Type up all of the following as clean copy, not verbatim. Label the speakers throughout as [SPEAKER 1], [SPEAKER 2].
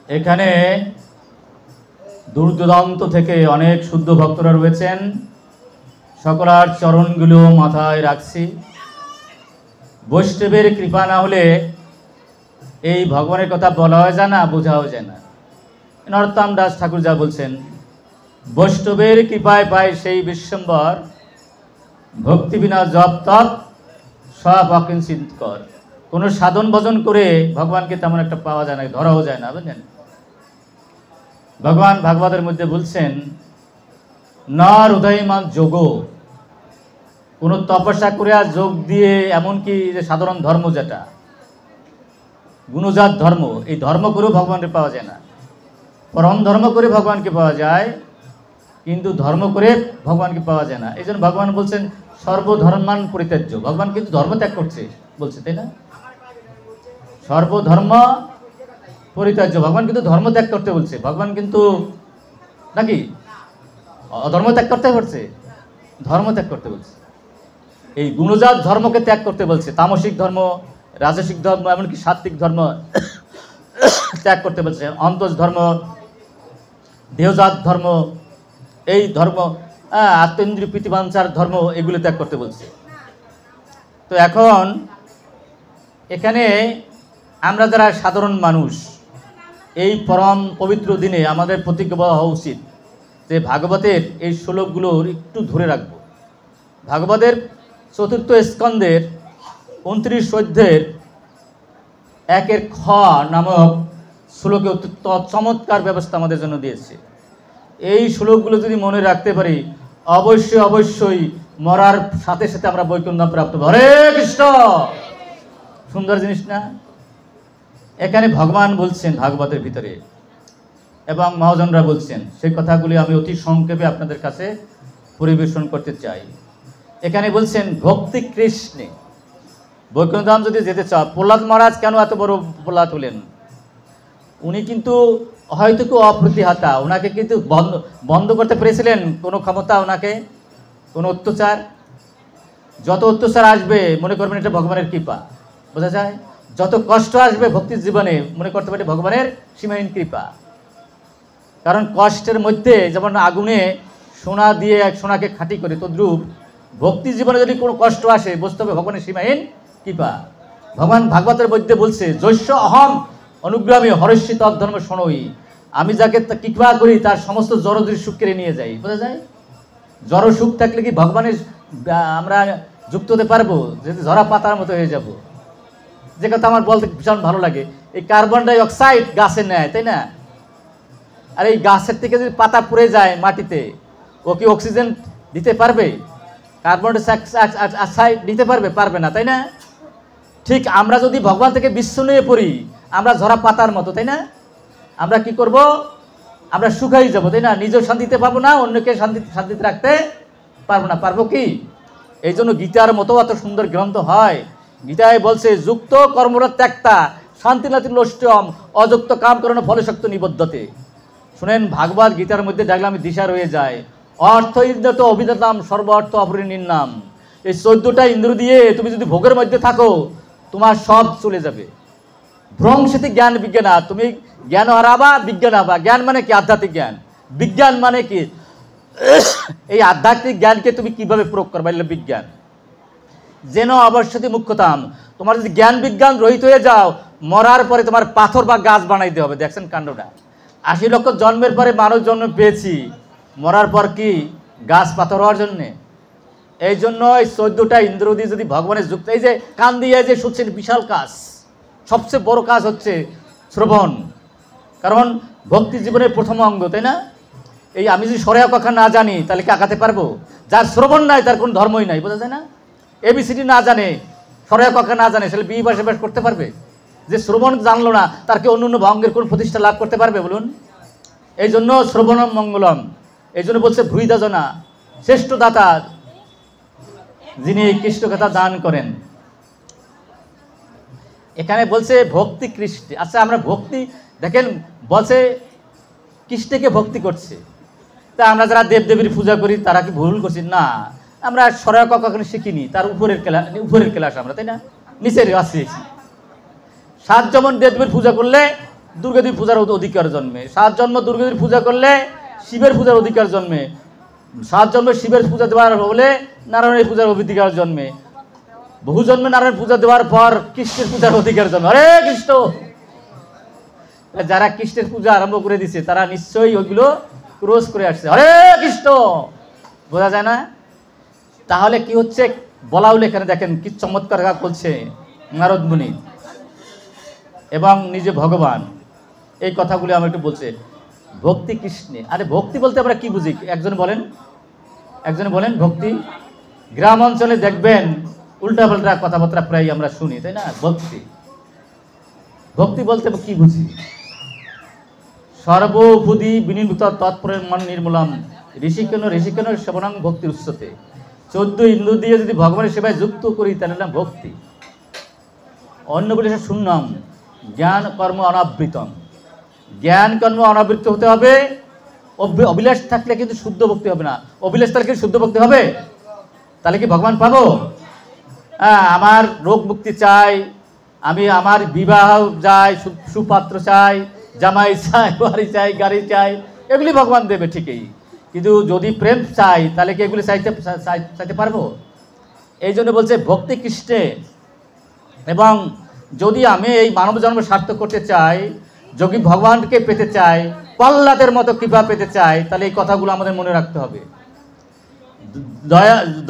[SPEAKER 1] এখানে দূর দূরান্ত থেকে অনেক শুদ্ধ ভক্তরা রয়েছেন, সকলের চরণগুলো মাথায় রাখছি। বৈষ্ণবের কৃপা না হলে এই ভগবানের কথা বলাও যায় না, বোঝাও যায় না। নরোত্তম দাস ঠাকুর যা বলছেন, বৈষ্ণবের কৃপায় পায় সেই বিশ্বম্বর, ভক্তি বিনা জপ তপ সব অকিঞ্চিত কর। কোনো সাধন ভজন করে ভগবানকে তেমন একটা পাওয়া যায় না, ধরাও যায় না, বুঝলেন। ভগবান ভাগবতের মধ্যে বলছেন, নর উদয়মান যোগ, কোনো তপস্যা করে আর যোগ দিয়ে, এমনকি যে সাধারণ ধর্ম যেটা গুণজাত ধর্ম, এই ধর্ম করেও ভগবানকে পাওয়া যায় না। পরম ধর্ম করে ভগবানকে পাওয়া যায়, কিন্তু ধর্ম করে ভগবানকে পাওয়া যায় না। এই জন্য ভগবান বলছেন সর্বধর্মান পরিত্যাজ্য। ভগবান কিন্তু ধর্ম ত্যাগ করছে বলছে, তাই না? সর্বধর্ম পরিত্যাজ্য, ভগবান কিন্তু ধর্ম ত্যাগ করতে বলছে। ভগবান কিন্তু নাকি অধর্ম ত্যাগ করতে বলছে? ধর্ম ত্যাগ করতে বলছে। এই গুণজাত ধর্মকে ত্যাগ করতে বলছে, তামসিক ধর্ম, রাজসিক ধর্ম, এমনকি সাত্বিক ধর্ম ত্যাগ করতে বলছে। অন্তজ ধর্ম, দেহজাত ধর্ম, এই ধর্ম, আত্মেন্দ্রিয় প্রীতিবাঞ্ছার ধর্ম, এগুলো ত্যাগ করতে বলছে। তো এখন এখানে আমরা যারা সাধারণ মানুষ, এই পরম পবিত্র দিনে আমাদের প্রতিজ্ঞা হওয়া উচিত যে ভাগবতের এই শ্লোকগুলোর একটু ধরে রাখব। ভাগবতের চতুর্থ স্কন্ধের 29 অধ্যায়ের 1 খ নামক শ্লোকে অত্যন্ত চমৎকার ব্যবস্থা আমাদের জন্য দিয়েছে। এই শ্লোকগুলো যদি মনে রাখতে পারি, অবশ্যই অবশ্যই মরার সাথে সাথে আমরা বৈকুণ্ঠ প্রাপ্ত। হরে কৃষ্ণ, সুন্দর জিনিস না? এখানে ভগবান বলছেন ভাগবতের ভিতরে, এবং মহাজনরা বলছেন, সেই কথাগুলি আমি অতি সংক্ষেপে আপনাদের কাছে পরিবেশন করতে চাই। এখানে বলছেন ভক্তি কৃষ্ণে, বৈকুণ্ঠ ধাম যদি যেতে চাও, প্রহ্লাদ মহারাজ কেন এত বড় প্রহ্লাদ হলেন? উনি কিন্তু হয়তো কেউ অপ্রতিহতা, ওনাকে কিন্তু বন্ধ করতে পেরেছিলেন কোনো ক্ষমতা, ওনাকে কোনো অত্যাচার? যত অত্যাচার আসবে মনে করবেন এটা ভগবানের কৃপা, বোঝা যায়। যত কষ্ট আসবে ভক্তির জীবনে মনে করতে পারি ভগবানের সীমাহীন কৃপা। কারণ কষ্টের মধ্যে যেমন আগুনে সোনা দিয়ে সোনাকে খাঁটি করে, তদ্রূপ ভক্তি জীবনে যদি কোনো কষ্ট আসে বুঝতে হবে ভগবানের সীমাহীন কৃপা। ভগবান ভাগবতের মধ্যে বলছে, জৈষ্য অহম অনুগ্রামী হরস্যি তদ্ধর্ম শোনই, আমি যাকে কৃপা করি তার সমস্ত জড়দের সুখ কেড়ে নিয়ে যাই। বোঝা যায়? জড় সুখ থাকলে কি ভগবানের আমরা যুক্ত হতে পারবো? যদি ঝরা পাতার মতো হয়ে যাব। যে কথা আমার বলতে ভীষণ ভালো লাগে, এই কার্বন ডাই অক্সাইড গাছে নেয়, তাই না? আর এই গাছের থেকে যদি পাতা পুড়ে যায় মাটিতে, ও কি অক্সিজেন দিতে পারবে? কার্বন ডাই অক্সাইড দিতে পারবে? পারবে না, তাই না? ঠিক আমরা যদি ভগবান থেকে বিচ্ছিন্ন হয়ে পড়ি, আমরা ঝরা পাতার মতো, তাই না? আমরা কি করব? আমরা শুকাই যাব, তাই না? নিজেও শান্তিতে পাবো না, অন্যকে শান্তিতে রাখতে পারবো না। পারবো কি? এই জন্য গীতার মতো এত সুন্দর গ্রন্থ হয়। গীতায় বলছে, যুক্ত কর্মরত ত্যাক্তা শান্তি নাতি নষ্টম অযুক্ত কাম করণ ফলে শক্ত নিবদ্ধতে। শুনেন, ভাগবত গীতার মধ্যে দেখলে আমি দিশা রয়ে যায়। অর্থ ইন্দ্রত অভিদাতাম সর্ব অর্থ অপরিণীর নাম। এই 14টা ইন্দ্র দিয়ে তুমি যদি ভোগের মধ্যে থাকো, তোমার সব চলে যাবে। ভ্রংশিত জ্ঞান বিজ্ঞান, তুমি জ্ঞান হারাবা, বিজ্ঞান হাবা। জ্ঞান মানে কি? আধ্যাত্মিক জ্ঞান। বিজ্ঞান মানে কি? এই আধ্যাত্মিক জ্ঞানকে তুমি কিভাবে প্রয়োগ করবা, এগুলো বিজ্ঞান। যেন অবশ্যই মুখ্যতাম, তোমার যদি জ্ঞান বিজ্ঞান রহিত হয়ে যাও, মরার পরে তোমার পাথর বা গাছ বানাইতে হবে। দেখছেন কাণ্ডটা? 80 লক্ষ জন্মের পরে মানুষ জন্ম পেয়েছি, মরার পর কি গাছ পাথর হওয়ার জন্যে? এই জন্য এই 14টা ইন্দ্র দিয়ে যদি ভগবানের যুক্ত, এই যে কান দিয়ে যে শুনছেন, বিশাল কাজ, সবচেয়ে বড় কাজ হচ্ছে শ্রবণ। কারণ ভক্তি জীবনের প্রথম অঙ্গ, তাই না? এই আমি যদি সরেয়া কথা না জানি তাহলে কি আগাতে পারবো? যার শ্রবণ নাই তার কোনো ধর্মই নাই, বোঝা যায় না? ABCD না জানে, সরেয়া কথা না জানে, তাহলে বিয়ে বাস করতে পারবে? যে শ্রবণ জানলো না তার কি অন্য অঙ্গের কোন প্রতিষ্ঠা লাভ করতে পারবে বলুন? এই জন্য শ্রবণম মঙ্গলম। এই জন্য বলছে ভ্রুইদাজনা, শ্রেষ্ঠ দাতা যিনি এই কৃষ্ণ কথা দান করেন। এখানে বলছে ভক্তি কৃষ্ণ। আচ্ছা, আমরা ভক্তি দেখেন বলছে কৃষ্ণকে ভক্তি করছে, তা আমরা যারা দেবদেবীর পূজা করি তারা কি ভুল করছি? না, আমরা সরয়া কখনো শিখিনি, তার উপরের ক্লাস আমরা, তাই না? নিচের আছি। 7 যেমন দেবদেবীর পূজা করলে দুর্গাদেবী পূজার অধিকার জন্মে, 7 জন্ম দুর্গাদেবীর পূজা করলে শিবের পূজার অধিকার জন্মে, 7 জন্মে শিবের পূজা দেওয়ার হলে নারায়ণের পূজার অধিকার জন্মে, বহু জন্মে নারায়ণ পূজা দেওয়ার পর কৃষ্ণের পূজার অধিকার জন্মে। হরে কৃষ্ণ। যারা কৃষ্ণের পূজা আরম্ভ করে দিছে তারা নিশ্চয়ই ওইগুলো ক্রস করে আসছে। হরে কৃষ্ণ, বোঝা যায় না? তাহলে কি হচ্ছে, বলা হলে এখানে দেখেন কি চমৎকার বলছে নারদ মুনি এবং নিজে ভগবান এই কথাগুলি আমার একটু বলছে। ভক্তি কৃষ্ণে, আরে ভক্তি বলতে আমরা কি বুঝি? একজন বলেন ভক্তি। গ্রাম অঞ্চলে দেখবেন উল্টাপাল্টা কথাবার্তা প্রায় আমরা শুনি, তাই না? ভক্তি বলতে কি বুঝি? সর্বভূতি বিনির্মুক্ত তৎপরের মন নির্মূলম ঋষিকেন সেবনাং ভক্তির উচ্চতে। 14 ইন্দ্র দিয়ে যদি ভগবানের সেবায় যুক্ত করি তাহলে নাম ভক্তি। অন্য বলে শুনলাম জ্ঞান কর্ম অনাবৃতম। জ্ঞান কর্ম অনাবৃত হতে হবে। অভিলাষ থাকলে কিন্তু শুদ্ধ ভক্তি হবে না। অভিলাষ থাকলে কি শুদ্ধ ভক্তি হবে? তাহলে কি ভগবান পাবো? আমার রোগ মুক্তি চাই, আমি আমার বিবাহ চাই, সুপাত্র চাই, জামাই চাই, বাড়ি চাই, গাড়ি চাই, এগুলি ভগবান দেবে ঠিকই। কিন্তু যদি প্রেম চাই তাহলে কি এগুলি চাইতে পারবো? এই জন্য বলছে ভক্তি কৃষ্ণে। এবং যদি আমি এই মানব জন্ম সার্থক করতে চাই, যদি ভগবানকে পেতে চাই, প্রহ্লাদের মতো কৃপা পেতে চাই, তাহলে এই কথাগুলো আমাদের মনে রাখতে হবে।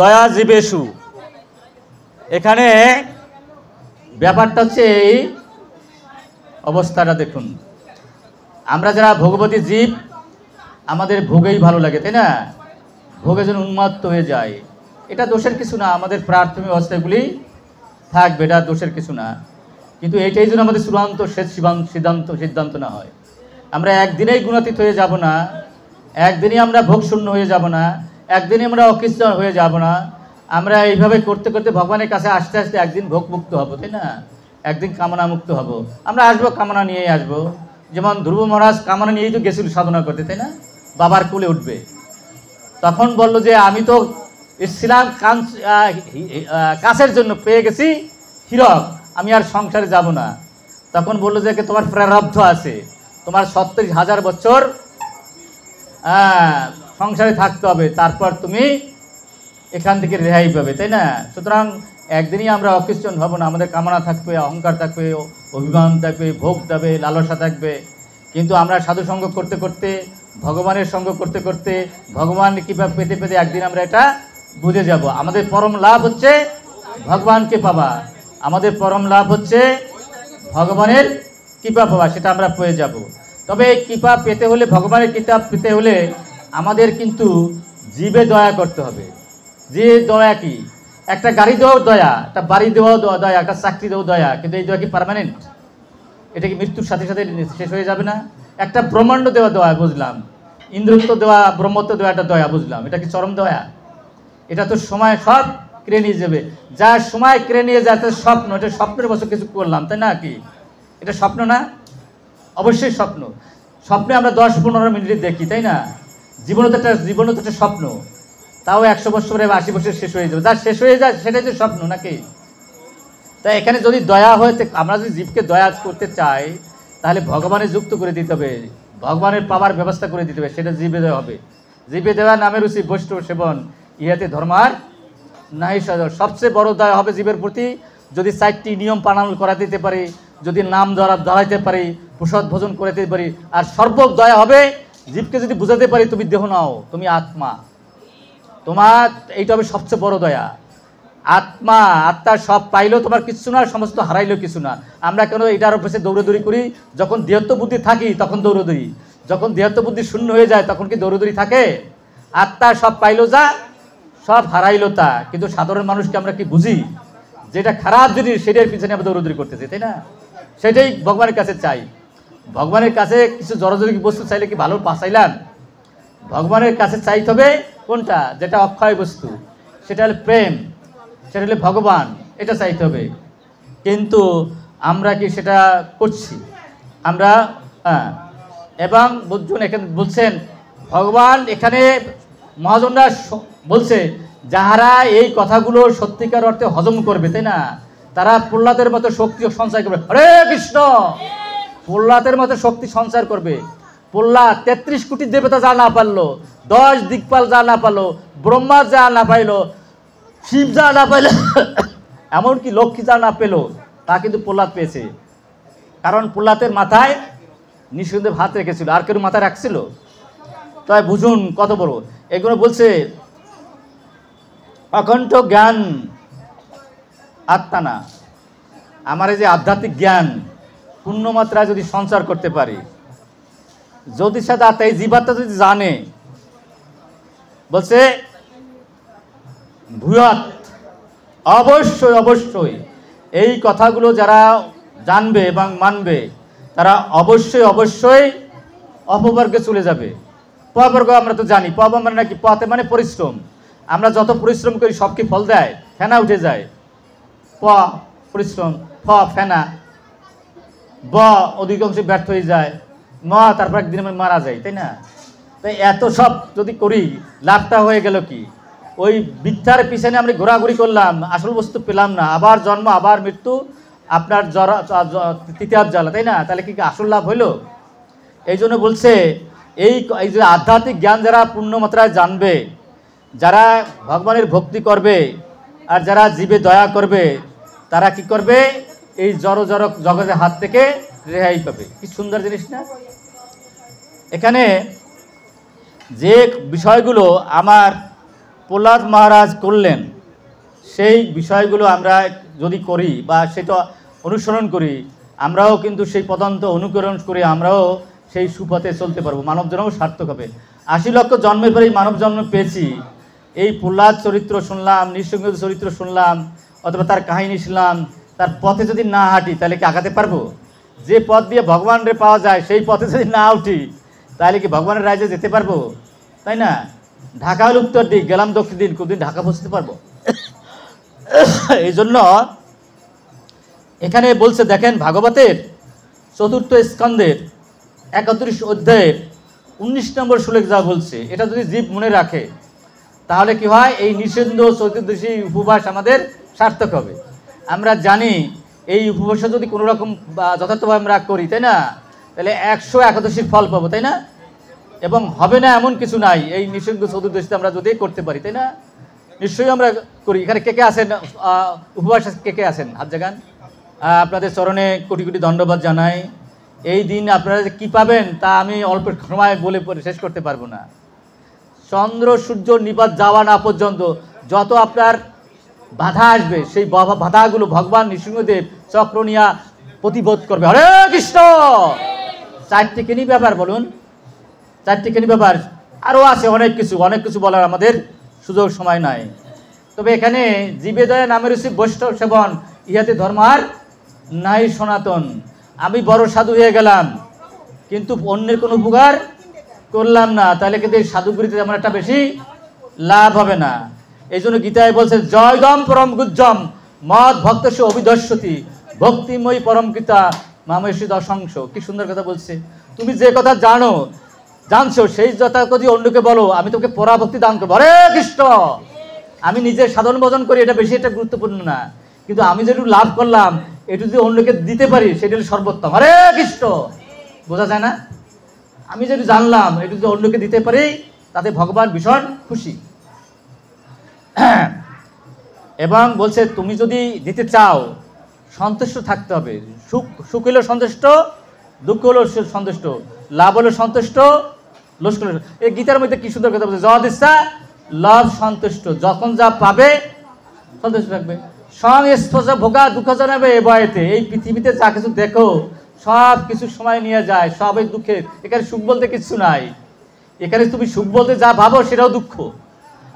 [SPEAKER 1] দয়া জীবেষু, এখানে ব্যাপারটা হচ্ছে এই অবস্থাটা দেখুন। আমরা যারা ভগবতী জীব, আমাদের ভোগেই ভালো লাগে, তাই না? ভোগে যেন উন্মত্ত হয়ে যায়, এটা দোষের কিছু না। আমাদের প্রাথমিক অবস্থাগুলি থাকবে, এটা দোষের কিছু না। কিন্তু এইটাই যেন আমাদের চূড়ান্ত শেষ সিদ্ধান্ত না হয়। আমরা একদিনেই গুণাতীত হয়ে যাব না, একদিনই আমরা ভোগ শূন্য হয়ে যাব না, একদিনই আমরা অকৃষ্ণ হয়ে যাব না। আমরা এইভাবে করতে করতে ভগবানের কাছে আস্তে আস্তে একদিন ভোগ মুক্ত হব, তাই না? একদিন কামনা মুক্ত হব। আমরা আসবো, কামনা নিয়েই আসবো। যেমন ধ্রুব মহারাজ কামনা নিয়েই তো গেছিল সাধনা করতে, তাই না? বাবার কোলে উঠবে, তখন বলল যে আমি তো এসেছিলাম কাছের জন্য, পেয়ে গেছি হীরক, আমি আর সংসারে যাব না। তখন বললো যে তোমার প্রারব্ধ আছে, তোমার 37,000 বছর সংসারে থাকতে হবে, তারপর তুমি এখান থেকে রেহাই পাবে, তাই না? সুতরাং একদিনই আমরা অকৃষ্ণ হব না। আমাদের কামনা থাকবে, অহংকার থাকবে, অভিমান থাকবে, ভোগ থাকবে, লালসা থাকবে। কিন্তু আমরা সাধু সঙ্গ করতে করতে, ভগবানের সঙ্গ করতে করতে, ভগবান কৃপা পেতে পেতে একদিন আমরা এটা বুঝে যাব। আমাদের পরম লাভ হচ্ছে ভগবানকে পাওয়া, আমাদের পরম লাভ হচ্ছে ভগবানের কৃপা পাওয়া, সেটা আমরা পেয়ে যাব। তবে এই কৃপা পেতে হলে, ভগবানের কৃপা পেতে হলে আমাদের কিন্তু জীবে দয়া করতে হবে। যে দয়া কি? একটা গাড়ি দেওয়াও দয়া, একটা বাড়ি দেওয়াও দয়া, একটা চাকরি দেওয়াও দয়া। কিন্তু এই দয়া কি পার্মানেন্ট? এটা কি মৃত্যুর সাথে সাথে শেষ হয়ে যাবে না? একটা ব্রহ্মাণ্ড দেওয়া দয়া বুঝলাম, ইন্দ্রত্ব দেওয়া, ব্রহ্মত্ব দেওয়া একটা দয়া বুঝলাম, এটা কি চরম দয়া? এটা তো সময় সব কেড়ে নিয়ে যাবে। যা সময় কেড়ে নিয়ে যায় তার স্বপ্ন, এটা স্বপ্নের বছর কিছু করলাম, তাই না? কি এটা স্বপ্ন না? অবশ্যই স্বপ্ন। স্বপ্নে আমরা 10-15 মিনিট দেখি, তাই না? জীবনও তো একটা স্বপ্ন, তাও 100 বছরে 80 বছর শেষ হয়ে যাবে। যা শেষ হয়ে যায় সেটাই তো স্বপ্ন, নাকি? তাই এখানে যদি দয়া হয়ে, আমরা যদি জীবকে দয়া করতে চাই তাহলে ভগবানের যুক্ত করে দিতে হবে, ভগবানের পাওয়ার ব্যবস্থা করে দিতে হবে, সেটা জীবে দেওয়া হবে। জীবে দেওয়া নামে রুচি বৈষ্ণব সেবন, ইহাতে ধর্মার নাই সাধন। সবচেয়ে বড় দয়া হবে জীবের প্রতি যদি 4টি নিয়ম পালন করা দিতে পারি, যদি নাম ধরাইতে পারি, প্রসাদ ভোজন করে দিতে পারি। আর সর্ব দয়া হবে জীবকে যদি বুঝাতে পারি তুমি দেহ নাও, তুমি আত্মা, তোমার এইটা হবে সবচেয়ে বড় দয়া। আত্মা সব পাইলেও তোমার কিছু না, সমস্ত হারাইলেও কিছু না। আমরা কেন এটার অভ্যাসে দৌড়াদৌড়ি করি? যখন দেহত্ব বুদ্ধি থাকি তখন দৌড়াদৌড়ি, যখন দেহত্ব বুদ্ধি শূন্য হয়ে যায় তখন কি দৌড়াদৌড়ি থাকে? আত্মা সব পাইলো যা, সব হারাইলো তা। কিন্তু সাধারণ মানুষকে আমরা কি বুঝি? যেটা খারাপ জিনিস সেটার পিছনে আমরা দৌড়াদৌড়ি করতেছি, তাই না? সেটাই ভগবানের কাছে চাই। ভগবানের কাছে কিছু জড়জড়ি বস্তু চাইলে কি ভালো পাচাইলাম? ভগবানের কাছে চাইতে হবে কোনটা? যেটা অক্ষয় বস্তু, সেটা হলো প্রেম, সেটা হলো ভগবান, এটা চাইতে হবে। কিন্তু আমরা কি সেটা করছি? আমরা এবং বুঝুন, এখানে বলছেন ভগবান, এখানে মহাজনরা বলছে যাহারা এই কথাগুলো সত্যিকার অর্থে হজম করবে, তাই না, তারা প্রহ্লাদের মতো শক্তি সঞ্চয় করবে। হরে কৃষ্ণ, প্রহ্লাদের মতো শক্তি সঞ্চার করবে। প্রহ্লাদ 33 কোটি দেবতা যা না পারলো, 10 দিকপাল যা না পারলো, ব্রহ্মা যা না পাইলো, শিব যা না পাইলো, এমনকি লক্ষ্মী যা না পেল, তা কিন্তু প্রহ্লাদ পেয়েছে। কারণ প্রহ্লাদের মাথায় নৃসিংহদেব হাত রেখেছিল, আর কেউ মাথায় রাখছিল? তাই বুঝুন কত বড়। এগুলো বলছে অকণ্ঠ জ্ঞান আত্মানা, আমার এই যে আধ্যাত্মিক জ্ঞান পূর্ণমাত্রায় যদি সঞ্চার করতে পারি, যদি সাথে আত্মা এই জীবাত্মা যদি জানে, বলছে ভূয়াত, অবশ্যই অবশ্যই এই কথাগুলো যারা জানবে এবং মানবে তারা অবশ্যই অবশ্যই অপবর্গে চলে যাবে। পবর্গ আমরা তো জানি, পব মানে নাকি, পথে মানে পরিশ্রম। আমরা যত পরিশ্রম করি সব কি ফল দেয়? ফেনা উঠে যায়। প পরিশ্রম, ফ ফেনা, ব অধিকাংশ ব্যর্থ হয়ে যায়, ম তারপর একদিন আমরা মারা যাই, তাই না? তাই এত সব যদি করি, লাভটা হয়ে গেল কি? ওই মিথ্যার পিছনে আমরা ঘোরাঘুরি করলাম, আসল বস্তু পেলাম না, আবার জন্ম, আবার মৃত্যু, আপনার তৃতীয় জ্বালা, তাই না? তাহলে কি আসল লাভ হইল? এই জন্য বলছে এই যে আধ্যাত্মিক জ্ঞান যারা পূর্ণমাত্রায় জানবে, যারা ভগবানের ভক্তি করবে, আর যারা জীবে দয়া করবে, তারা কি করবে? এই জড় জগতের হাত থেকে রেহাই পাবে। কি সুন্দর জিনিস না? এখানে যে বিষয়গুলো আমার প্রহ্লাদ মহারাজ করলেন, সেই বিষয়গুলো আমরা যদি করি বা সেটা অনুসরণ করি, আমরাও কিন্তু সেই পদান্ত অনুকরণ করে আমরাও সেই সুপথে চলতে পারবো, মানব জন্ম সার্থক হবে। 80 লক্ষ জন্মের পরেই মানব জন্ম পেয়েছি, এই প্রহ্লাদ চরিত্র শুনলাম, নৃসিংহ চরিত্র শুনলাম, অথবা তার কাহিনী শুনলাম, তার পথে যদি না হাঁটি তাহলে কি আগাতে পারবো? যে পথ দিয়ে ভগবানরে পাওয়া যায় সেই পথে যদি না উঠি তাহলে কি ভগবানের রাজ্যে যেতে পারবো? তাই না? ঢাকা হল উত্তর দিক, গেলাম দক্ষিণ দিক, কোনদিন ঢাকা পৌঁছতে পারবো? এই জন্য এখানে বলছে, দেখেন ভাগবতের 4th স্কন্ধের 31 অধ্যায়ের 19 নম্বর শ্লোক যা বলছে, এটা যদি জীব মনে রাখে তাহলে কি হয়? এই নিষিদ্ধ চতুর্দশী উপবাস আমাদের সার্থক হবে। আমরা জানি এই উপবাসে যদি কোনো রকম যথার্থভাবে আমরা করি, তাই না, তাহলে 181 ফল পাবো, তাই না? এবং হবে না এমন কিছু নাই এই নিষিদ্ধ চতুর্দশীতে আমরা যদি করতে পারি, তাই না? নিশ্চয়ই আমরা করি। এখানে কে কে আছেন উপবাস? কে কে আছেন? হাত জাগান। আপনাদের চরণে কোটি কোটি ধন্যবাদ জানাই। এই দিন আপনারা যে কী পাবেন তা আমি অল্প সময় বলে শেষ করতে পারবো না। চন্দ্র সূর্য নিপাত যাওয়া না পর্যন্ত যত আপনার বাধা আসবে, সেই বাধাগুলো ভগবান নৃসিংহদেব চক্র নিয়া প্রতিবোধ করবে। হরে কৃষ্ণ। 4টিখানি ব্যাপার বলুন, 4টিখানি ব্যাপার। আরও আছে অনেক কিছু বলার আমাদের সুযোগ সময় নাই। তবে এখানে জীবে দয়া নামের রসিক বৈষ্ণব সেবন, ইহাতে ধর্ম আর নাই সনাতন। আমি বড় সাধু হয়ে গেলাম কিন্তু অন্যের কোনো উপকার করলাম না, তাহলে কিন্তু এই সাধুগুরিতে তেমন একটা বেশি লাভ হবে না। এই জন্য গীতায় বলছে, জয়গম পরম গুজ্জম মদ ভক্তস্য অভিদস্যতি ভক্তিময়ী পরম কৃতা মামেশী দশংশ। কি সুন্দর কথা বলছে। তুমি যে কথা জানছো সেই কথা যদি অন্যকে বলো, আমি তোমাকে পরাভক্তি দান করবো। হরে কৃষ্ণ। আমি নিজে সাধন ভজন করি, এটা বেশি একটা গুরুত্বপূর্ণ না, কিন্তু আমি যেটুকু লাভ করলাম এটা যদি অন্যকে দিতে পারি সেটা হলো সর্বোত্তম। হরে কৃষ্ণ। বোঝা যায় না? আমি যেটুকু জানলাম এটা যদি অন্যকে দিতে পারি তাতে ভগবান ভীষণ খুশি। এবং বলছে তুমি যদি দিতে চাও সন্তুষ্ট থাকতে হবে। সুখ হলো সন্তুষ্ট, দুঃখ হলো সন্তুষ্ট, লাভ হলো সন্তুষ্ট, লোস হলো। এই গীতার মধ্যে কি সুন্দর কথা বলছে, যদ ইচ্ছা লাভ সন্তুষ্ট, যখন যা পাবে সন্তুষ্ট থাকবে। সংস্পর্শ ভোগা দুঃখ জানাবে এ বয়েতে। এই পৃথিবীতে যা কিছু দেখো সব কিছু সময় নিয়ে যায়, সবই দুঃখের। এখানে সুখ বলতে কিছু নাই। এখানে তুমি সুখ বলতে যা ভাবো সেটাও দুঃখ।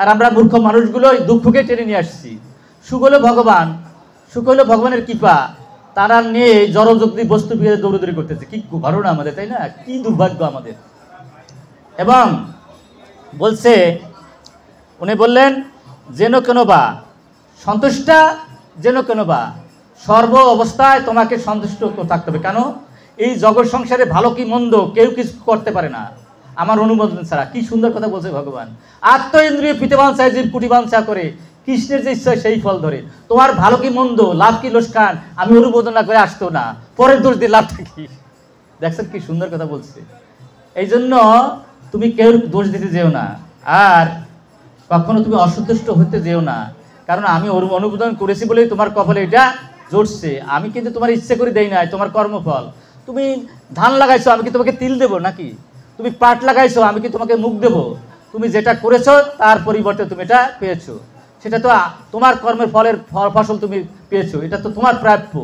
[SPEAKER 1] আর আমরা মূর্খ মানুষগুলো এই দুঃখকে টেনে নিয়ে আসছি। সুখ হলো ভগবান, সুখ হলো ভগবানের কৃপা, তারা নিয়ে জড়যুক্তি বস্তু বিয়ে দৌড়দৌড়ি করতেছে। কি ঘটনা আমাদের, তাই না? কি দুর্ভাগ্য আমাদের। এবং বলছে, উনি বললেন যেন কেন বা সন্তুষ্টা, যেন কেন বা সর্ব অবস্থায় তোমাকে সন্তুষ্ট থাকতে হবে। কেন? এই জগৎ সংসারে ভালো কি মন্দ কেউ কিছু করতে পারে না আমার অনুমোদন ছাড়া। কি সুন্দর কথা বলছে ভগবান। আত্ম ইন্দ্রিয় পিতবাঞ্ছায় জীব কুটিবাঞ্ছা করে, কৃষ্ণের যে ইচ্ছা সেই ফল ধরে। তোমার ভালো কি মন্দ, লাভ কি লোকসান আমি অনুমোদন না করে আসতো না, পরের দোষ দিয়ে লাভটা কি? দেখছেন কি সুন্দর কথা বলছে। এই জন্য তুমি কেউ দোষ দিতে যেও না, আর কখনো তুমি অসন্তুষ্ট হতে যেও না, কারণ আমি অনুমোদন করেছি বলেই তোমার কপালে এটা জড়ছে। আমি কিন্তু তোমার ইচ্ছে করে দেই নাই, তোমার কর্মফল। তুমি ধান লাগাইছো, আমি কি তোমাকে তিল দেবো নাকি? তুমি পাট লাগাইছো, আমি কি তোমাকে মুখ দেবো? তুমি যেটা করেছো তার পরিবর্তে তুমি এটা পেয়েছো, সেটা তো তোমার কর্মের ফলের ফসল তুমি পেয়েছো, এটা তো তোমার প্রাপ্য।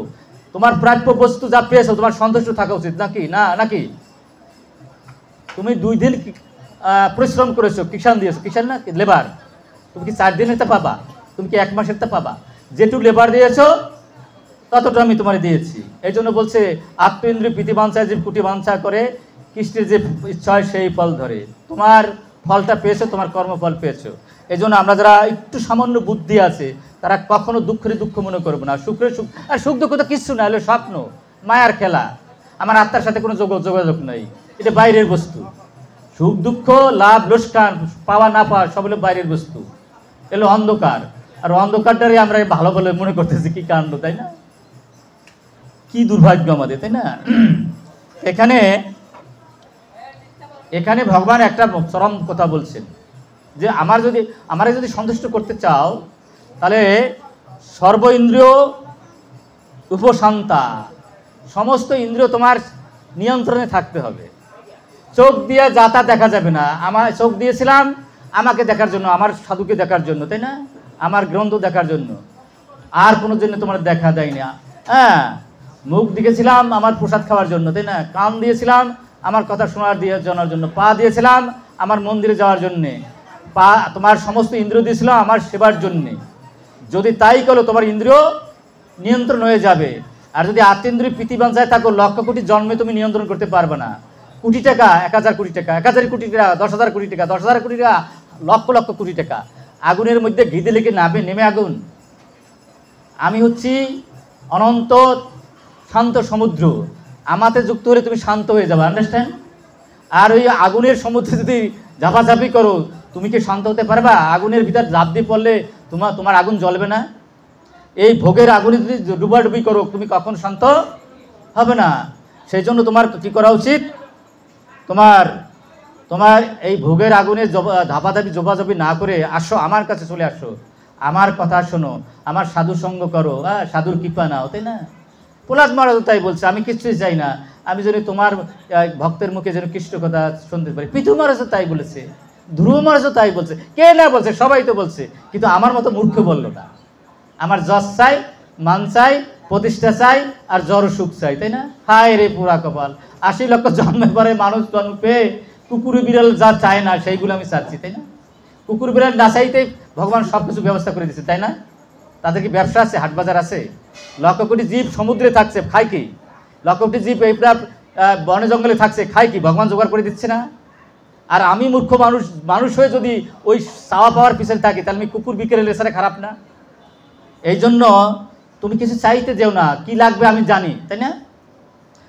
[SPEAKER 1] তোমার প্রাপ্য বস্তু যা পেয়েছো তোমার সন্তুষ্ট থাকা উচিত নাকি? না নাকি? তুমি 2 দিন পরিশ্রম করেছো, কিষাণ দিয়েছো, কিষাণ না লেবার, তুমি কি 4 দিনের তা পাবা? তুমি কি 1 মাসের তা পাবা? যেটুকু লেবার দিয়েছো ততটা আমি তোমার দিয়েছি। এই জন্য বলছে আত্ম ইন্দ্রিয় প্রীতি বাঞ্ছায় যে কুটি বাঞ্ছা করে, কৃষ্ণের যে ইচ্ছা হয় সেই ফল ধরে। তোমার ফলটা পেয়েছো, তোমার কর্মফল পেয়েছো। এই জন্য আমরা যারা একটু সামান্য বুদ্ধি আছে তারা কখনো দুঃখের দুঃখ মনে করবো না, সুখের সুখ। আর সুখ দুঃখ তো কিচ্ছু না, হলো স্বপ্ন, মায়ার খেলা। আমার আত্মার সাথে কোনো যোগাযোগ নেই, এটা বাইরের বস্তু। সুখ দুঃখ, লাভ লোকসান, পাওয়া না পাওয়া সব হলো বাইরের বস্তু, এলো অন্ধকার। আর অন্ধকারটারে আমরা ভালো বলে মনে করতেছি, কি কাণ্ড, তাই না? কি দুর্ভাগ্য আমাদের, তাই না? এখানে এখানে ভগবান একটা চরম কথা বলছেন যে আমারে যদি সন্তুষ্ট করতে চাও তাহলে সর্ব ইন্দ্রিয় উপশান্তা, সমস্ত ইন্দ্রিয় তোমার নিয়ন্ত্রণে থাকতে হবে। চোখ দিয়ে যাতা দেখা যাবে না। আমার চোখ দিয়েছিলাম আমাকে দেখার জন্য, আমার সাধুকে দেখার জন্য, তাই না? আমার গ্রন্থ দেখার জন্য, আর কোনো জন্য তোমার দেখা দেয় না। হ্যাঁ, মুখ দিয়েছিলাম আমার প্রসাদ খাওয়ার জন্য, তাই না? কান দিয়েছিলাম আমার কথা শোনার জানার জন্য, পা দিয়েছিলাম আমার মন্দিরে যাওয়ার জন্যে, পা তোমার সমস্ত ইন্দ্রিয় দিয়েছিল আমার সেবার জন্যে। যদি তাই করো তোমার ইন্দ্রিয় নিয়ন্ত্রণ হয়ে যাবে। আর যদি আত্মেন্দ্রিয় প্রীতি বাঞ্ছায় থাকো, লক্ষ কোটি জন্মে তুমি নিয়ন্ত্রণ করতে পারবে না। কোটি টাকা, 1000 কোটি টাকা, 1000 কোটি টাকা, 10,000 কোটি টাকা, 10,000 কোটি টাকা, লক্ষ লক্ষ কোটি টাকা, আগুনের মধ্যে ঘি দিলে কি নেমে আগুন? আমি হচ্ছি অনন্ত শান্ত সমুদ্র, আমাতে যুক্ত হলে তুমি শান্ত হয়ে যাবে, আন্ডারস্ট্যান্ড? আর ওই আগুনের সমুদ্রে যদি ঝাপাঝাপি করো, তুমি কি শান্ত হতে পারবা? আগুনের ভিতর ঝাঁপ দিয়ে পড়লে তোমার আগুন জ্বলবে না। এই ভোগের আগুনে যদি ডুবাডুবি করো, তুমি কখন শান্ত হবে না। সেই জন্য তোমার কী করা উচিত? তোমার এই ভোগের আগুনে ধাপাধাপি জবাজবি না করে আসো, আমার কাছে চলে আসো, আমার কথা শোনো, আমার সাধু সঙ্গ করো, সাধুর কৃপা নাও, তাই না? প্রহ্লাদ মহারাজ তাই বলছে, আমি কিছুই চাই না, আমি যেন তোমার ভক্তের মুখে যেন কৃষ্ণ কথা শুনতে পারি। পৃথু মহারাজও তাই বলেছে, ধ্রুব মহারাজও তাই বলছে, কে না বলছে? সবাই তো বলছে, কিন্তু আমার মতো মূর্খ বললো না। আমার যশ চাই, মান চাই, প্রতিষ্ঠা চাই, আর জড় সুখ চাই, তাই না? হায় রে পুরা কপাল, 80 লক্ষ জন্মের পরে মানুষ জন্ম পেয়ে কুকুর বিড়াল যা চায় না সেইগুলো আমি চাচ্ছি, তাই না? কুকুর বিড়াল না চাইতে ভগবান সব কিছু ব্যবস্থা করে দিচ্ছে, তাই না? তাদের কি ব্যবসা আছে, হাট বাজার আছে? লক্ষ কোটি জীব সমুদ্রে থাকছে, খায় কি? লক্ষ কোটি জীব এই বনে জঙ্গলে থাকছে, খায় কি? ভগবান জোগাড় করে দিচ্ছে না? আর আমি মূর্খ মানুষ হয়ে যদি ওই চাওয়া পাওয়ার পিছনে থাকি, তাহলে আমি কুকুর বিকেলে লেসারে খারাপ না? এই জন্য তুমি কিছু চাইতে যেও না, কি লাগবে আমি জানি, তাই না?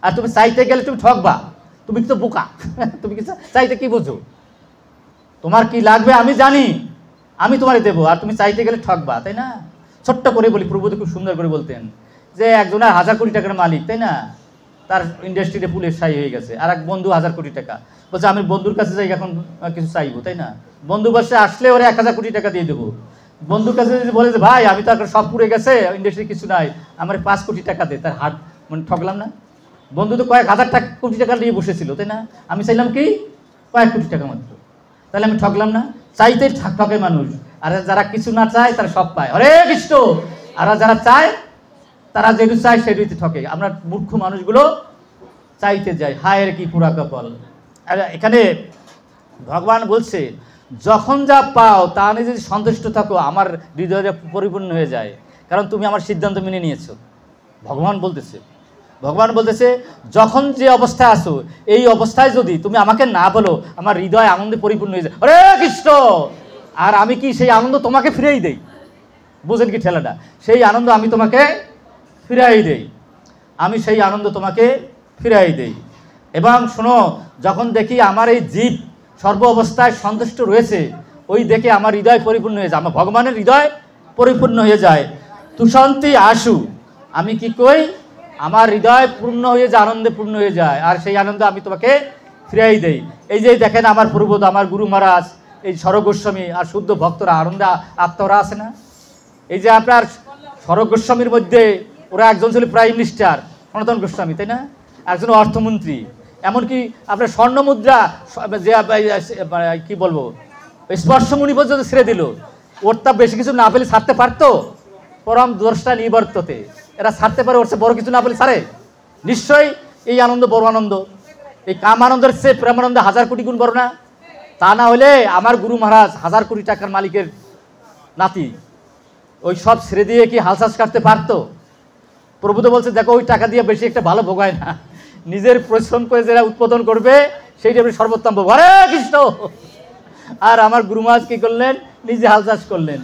[SPEAKER 1] আর তুমি চাইতে গেলে তুমি ঠকবা, তুমি তো বোকা। তুমি কি চাইতে কি বোঝো? তোমার কি লাগবে আমি জানি, আমি তোমারে দেবো, আর তুমি চাইতে গেলে ঠকবা, তাই না? ছোট্ট করে বলি, প্রভুদেব খুব সুন্দর করে বলতেন যে একজনের 1000 কোটি টাকার মালিক, তাই না? তার ইন্ডাস্ট্রিতে পুলিশ সাই হয়ে গেছে, আর এক বন্ধু 1000 কোটি টাকা, বলছে আমি বন্ধুর কাছে যাই এখন কিছু চাইবো, তাই না? বন্ধু বসে আসলে ওরা 1000 কোটি টাকা দিয়ে দেবো। বন্ধুর কাছে যদি বলে যে ভাই আমি তো এখন সব পুড়ে গেছে, ইন্ডাস্ট্রি কিছু নাই, আমার 5 কোটি টাকা দে, তার হাট মানে ঠকলাম না? বন্ধু তো কয়েক হাজার কোটি টাকা নিয়ে বসেছিল, তাই না? আমি চাইলাম কি কয়েক কোটি টাকা মাত্র, তাহলে আমি ঠকলাম না? চাইতে ঠকে মানুষ, আর যারা কিছু না চায় তারা সব পায়, হরে কৃষ্ণ। আর যারা চায় তারা যেটু চায় সেটুইতে ঠকে। আমরা মূর্খ মানুষগুলো চাইতে যাই, হায়ের কি পুরা কপাল। আর এখানে ভগবান বলছে যখন যা পাও তা নিয়ে যদি সন্তুষ্ট থাকো, আমার হৃদয়টা পরিপূর্ণ হয়ে যায়, কারণ তুমি আমার সিদ্ধান্ত মেনে নিয়েছো। ভগবান বলতেছে যখন যে অবস্থায় আসো, এই অবস্থায় যদি তুমি আমাকে না বলো, আমার হৃদয় আনন্দে পরিপূর্ণ হয়ে যায়, হরে কৃষ্ণ। আর আমি কি সেই আনন্দ তোমাকে ফিরেই দেই? বুঝেন কি ঠেলাটা? সেই আনন্দ আমি তোমাকে ফিরাই দেই, আমি সেই আনন্দ তোমাকে ফিরাই দেই। এবং শোনো, যখন দেখি আমার এই জীব সর্ব অবস্থায় সন্তুষ্ট রয়েছে, ওই দেখে আমার হৃদয় পরিপূর্ণ হয়ে যায়, আমার ভগবানের হৃদয় পরিপূর্ণ হয়ে যায়। তুষন্তি আশু, আমি কি কই? আমার হৃদয় পূর্ণ হয়ে যায়, আনন্দে পূর্ণ হয়ে যায়, আর সেই আনন্দ আমি তোমাকে ফিরাই দেই। এই যে দেখেন আমার পূর্বত, আমার গুরু মহারাজ, এই স্বরূপ গোস্বামী আর শুদ্ধ ভক্তরা আনন্দে আত্মরা আছে না। এই যে আপনার স্বরূপ গোস্বামীর মধ্যে ওরা একজন ছিল প্রাইম মিনিস্টার সনাতন গোস্বামী, তাই না, একজন অর্থমন্ত্রী, এমনকি আপনার স্বর্ণ মুদ্রা যে কি বলবো স্পর্শমণি পর্যন্ত ছেড়ে দিল। ওর তা বেশি কিছু না পেলে ছাড়তে পারতো? পরম দ্রষ্টা নিবর্ততে, এরা ছাড়তে পারে, ওর চেয়ে বড় কিছু না পেলে ছাড়ে? নিশ্চয়ই এই আনন্দ বড় আনন্দ, এই কাম আনন্দের চেয়ে প্রেমানন্দ 1000 কোটি গুণ বড় না? তা না হলে আমার গুরু মহারাজ 1000 কোটি টাকার মালিকের নাতি, ওই সব ছেড়ে দিয়ে কি হালসাস কাটতে পারতো? প্রভু তো বলছে দেখো ওই টাকা দিয়ে বেশি একটা ভালো ভোগ হয় না, নিজের পরিশ্রম করে যারা উৎপাদন করবে সেইটা সর্বোত্তম ভোগ। হরে কৃষ্ণ। আর আমার গুরু মহারাজ কি করলেন, নিজে হাল চাষ করলেন,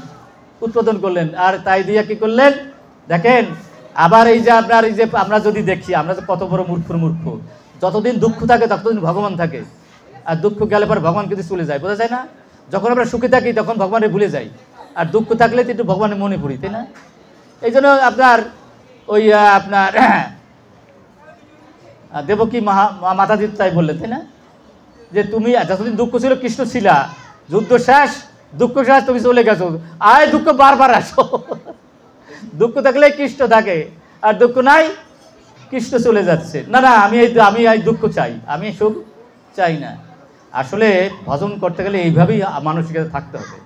[SPEAKER 1] উৎপাদন করলেন, আর তাই দিয়ে কি করলেন দেখেন। আবার এই যে আপনার এই যে আমরা যদি দেখি, আমরা তো কত বড় মূর্খ, যতদিন দুঃখ থাকে ততদিন ভগবান থাকে, আর দুঃখ গেলে পর ভগবান কিন্তু চলে যায়, বোঝা যায় না? যখন আমরা সুখে থাকি তখন ভগবানের ভুলে যাই, আর দুঃখ থাকলে তো একটু ভগবানের মনে পড়ি, তাই না? এই জন্য আপনার ওই আপনার দেবকী মাতাজি তাই বললেন, তাই না, যে তুমি যতদিন দুঃখ ছিল কৃষ্ণ ছিলা, যুদ্ধ শেষ, দুঃখ শেষ, তুমি চলে গেছো, আয় দুঃখ বারবার আসো। দুঃখ থাকলে কৃষ্ণ থাকে, আর দুঃখ নাই কৃষ্ণ চলে যাচ্ছে। না না, আমি এই দুঃখ চাই, আমি সুখ চাই না। আসলে ভজন করতে গেলে এইভাবেই মানসিকতা থাকতে হবে।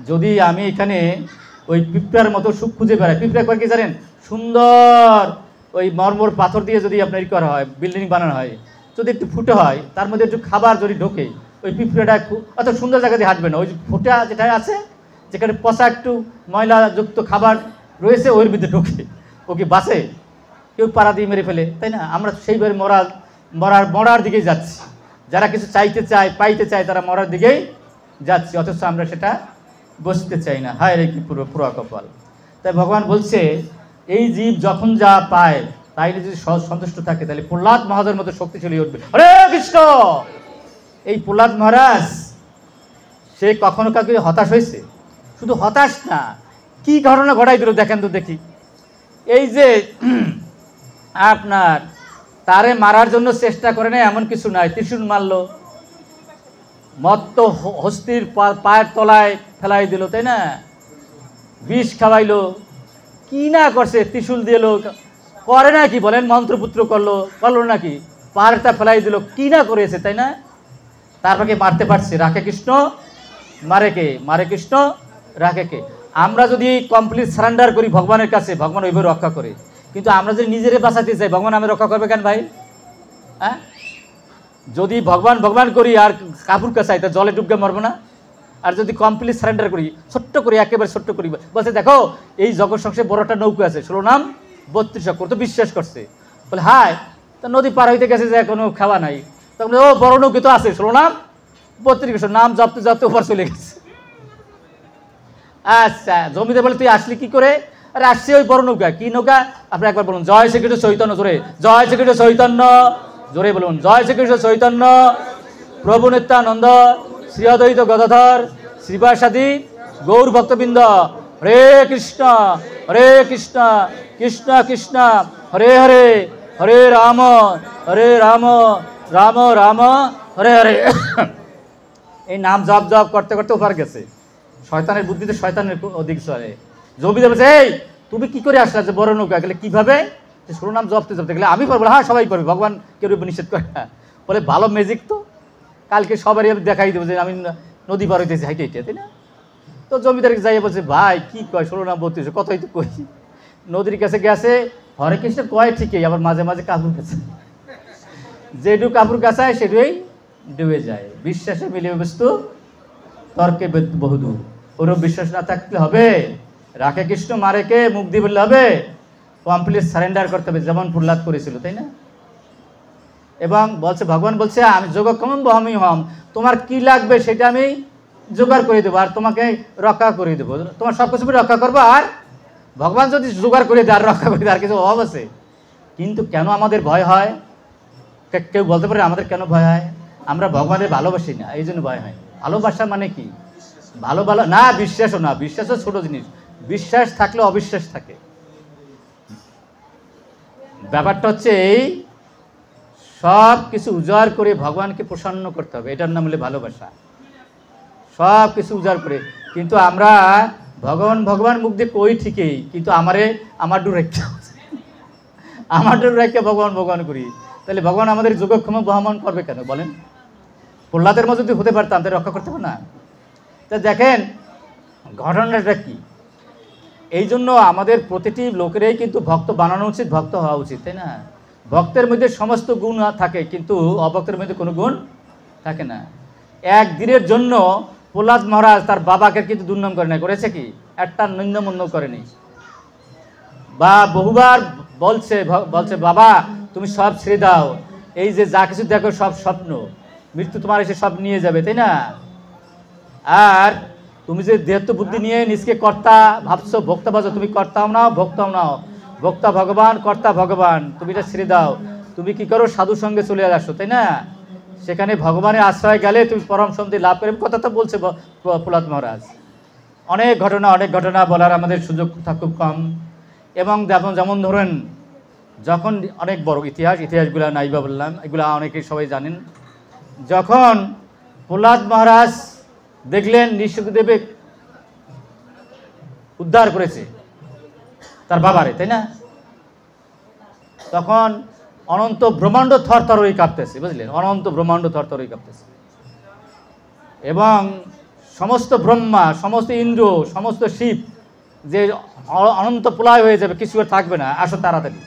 [SPEAKER 1] যদি আমি এখানে ওই পিঁপড়ার মতো সুখ খুঁজে বেড়াই, পিঁপড়া করে কি জানেন, সুন্দর ওই মরমর পাথর দিয়ে যদি আপনার ই করা হয়, বিল্ডিং বানানো হয়, যদি একটু ফুটে হয়, তার মধ্যে একটু খাবার যদি ঢোকে, ওই পিঁপড়াটা অত সুন্দর জায়গা দিয়ে হাঁটবে না। ওই ফুটা যেটা আছে, যেখানে পচা একটু ময়লাযুক্ত খাবার রয়েছে, ওর ভিতরে ঢোকে, ও কি বাঁচে? কেউ পাড়া দিয়ে মেরে ফেলে, তাই না? আমরা সেইভাবে মরার দিকেই যাচ্ছি। যারা কিছু চাইতে চায়, পাইতে চায়, তারা মরার দিকেই যাচ্ছি, অথচ আমরা সেটা বসতে চাই না। হায় রে কি পুরো কপাল। তাই ভগবান বলছে এই জীব যখন যা পায় তাই যদি সন্তুষ্ট থাকে, তাহলে প্রহ্লাদ মহারাজের মতো শক্তিশালী উঠবে। হরে কৃষ্ণ। এই প্রহ্লাদ মহারাজ সে কখনো কাউকে হতাশ হয়েছে? শুধু হতাশ না, কি ঘটনা ঘটাই দিল দেখেন তো দেখি। এই যে আপনার তারে মারার জন্য চেষ্টা করে না এমন কিছু নাই, ত্রিশূল মারলো, মত্ত হস্তির পায়ের তলায় ফেলাই দিল, তাই না, বিষ খাওয়াইলো, কি না করছে, ত্রিশূল দিল, করে নাকি বলেন, মন্ত্রপুত্র করলো নাকি, পাহাড়টা ফেলাই দিল, কি না করেছে, তাই না? তারপরে মারতে পারছে, রাখে কৃষ্ণ মারে কে, মারে কৃষ্ণ রাখে কে। আমরা যদি কমপ্লিট সারেন্ডার করি ভগবানের কাছে, ভগবান ওইভাবে রক্ষা করে। কিন্তু আমরা যদি নিজেরে বাঁচাতে চাই, ভগবান আমি রক্ষা করবে কেন ভাই? হ্যাঁ, যদি ভগবান করি আর কাপড় কাচাই, তা জলে ডুবকে মরবো না? আর যদি কমপ্লিট সারেন্ডার করি, ছোট্ট করি, একেবারে ছোট্ট করি, বলছে দেখো এই জগৎ সংসারে বড়টা নৌকা আছে, 16 নাম 32 অক্ষর, তো বিশ্বাস করছে, বলে হায়, তা নদী পার হইতে গেছে যে কোনো খাওয়া নাই, তখন ও বড় নৌকা তো আছে, 16 নাম 32 অক্ষর, নাম জপতে ওপর চলে গেছে। আচ্ছা, জমিতে বলে তুই আসলি কি করে? আরে আসছি ওই বড় নৌকা। কি নৌকা? আপনি একবার বলুন, জয় শ্রীকৃষ্ণ চৈতন্য, জোরে জয় শ্রীকৃষ্ণ চৈতন্য, জোরে বলুন জয় শ্রীকৃষ্ণ চৈতন্য প্রভু নিত্যানন্দ শ্রী অদ্বৈত গদাধর শ্রীবাসাদি গৌর ভক্তবৃন্দ, হরে কৃষ্ণ কৃষ্ণ কৃষ্ণ হরে হরে, হরে রাম রাম রাম হরে হরে। এই নাম জপ করতে করতে ওপার গেছে, শয়তানের বুদ্ধিতে শয়তানের অধিক চলে। জমিতে বলছে এই তুমি কি করে আসলে যে বড় নৌকা গেলে কিভাবে? 16 নাম জপতে গেলে আমি পারবো? হ্যাঁ সবাই পারবে, ভগবান কেউ নিষেধ করে না। বলে ভালো ম্যাজিক তো, কালকে সবারই আমি দেখাই দেবো যে আমি নদী পার হইতেছি হাইটে হাইটে, তাই না? তো জমিদারকে যাইয়ে বলছে ভাই কি কয় 16 নাম 32, কতই তো কই। নদীর কাছে গেছে, হরে কৃষ্ণ কয় ঠিকই, আবার মাঝে মাঝে কাপড় কাছে, যেটু কাপড় কাছায় সেটুই ডুবে যায়। বিশ্বাসে মিলিয়ে বস্তু তর্কে বহুদূর। ওরও বিশ্বাস না থাকলে হবে? রাখে কৃষ্ণ মারে কে, মুখ দিয়ে বললে হবে? কমপ্লিট সারেন্ডার করতে হবে, যেমন প্রহ্লাদ করেছিল, তাই না? এবং বলছে ভগবান বলছে আমি যোগক্ষম বহমি হম, তোমার কি লাগবে সেটা আমি জোগাড় করে দেবো, আর তোমাকে রক্ষা করে দেবো, তোমার সব কিছু রক্ষা করবো। আর ভগবান যদি জোগাড় করে দেয় আর রক্ষা করে দেয়, আর কিছু অভাব আছে? কিন্তু কেন আমাদের ভয় হয়? কেউ বলতে পারে আমাদের কেন ভয় হয়? আমরা ভগবানের ভালোবাসি না, এই জন্য ভয় হয়। ভালোবাসা মানে কি? ভালো না, বিশ্বাসও না, বিশ্বাসও ছোট জিনিস। বিশ্বাস থাকলে অবিশ্বাস থাকে, ব্যাপারটা হচ্ছে এই, সব কিছু উজাড় করে ভগবানকে প্রসন্ন করতে হবে, এটার নাম হলে ভালোবাসা। সব কিছু উজাড় করে, কিন্তু আমরা ভগবান ভগবান মুখ দিয়ে কই ঠিকই, কিন্তু আমার ডুর রেখে ভগবান ভগবান করি, তাহলে ভগবান আমাদের যোগক্ষম বহমান করবে কেন বলেন? প্রহ্লাদের মতো যদি হতে পারতাম তাহলে রক্ষা করতে হবে না? তা দেখেন ঘটনাটা কি। এই জন্য আমাদের প্রতিটি লোকেরই কিন্তু ভক্ত বানানো উচিত, ভক্ত হওয়া উচিত, তাই না? ভক্তের মধ্যে সমস্ত গুণ থাকে, কিন্তু অভক্তের মধ্যে কোনো গুণ থাকে না। একদিনের জন্য প্রহ্লাদ মহারাজ তার বাবাকে কিন্তু দুর্নাম করে না, করেছে কি? একটা নিন্দমন্য করেনি। বা বহুবার বলছে বাবা তুমি সব ছেড়ে দাও, এই যে যা কিছু দেখো সব স্বপ্ন, মৃত্যু তোমার এসে সব নিয়ে যাবে, তাই না? আর তুমি যে দেহত্ব বুদ্ধি নিয়ে নিজকে কর্তা ভাবছো, ভোক্তা ভাবছো, তুমি কর্তাও নাও ভোক্তাও নাও, ভোক্তা ভগবান কর্তা ভগবান, তুমি এটা ছেড়ে দাও। তুমি কি করো? সাধুর সঙ্গে চলে আসো, তাই না? সেখানে ভগবানের আশ্রয় গেলে তুমি পরম শান্তি লাভ করে, কথা তো বলছে প্রহ্লাদ মহারাজ। অনেক ঘটনা বলার আমাদের সুযোগ খুব কম। এবং যেমন ধরেন, যখন অনেক বড় ইতিহাসগুলো নাইবা বললাম, এগুলো অনেকেই সবাই জানেন। যখন প্রহ্লাদ মহারাজ দেখলেন নৃসিংহদেব উদ্ধার করেছে তার বাবারে, তাই না? তখন অনন্ত ব্রহ্মাণ্ড থরথর হয়ে কাঁপতেছে, বুঝলেন? অনন্ত ব্রহ্মাণ্ড থরথর হয়ে কাঁপতেছে, এবং সমস্ত ব্রহ্মা, সমস্ত ইন্দ্র, সমস্ত শিব যে অনন্ত প্রলয় হয়ে যাবে, কিছু আর থাকবে না, আসো তাড়াতাড়ি।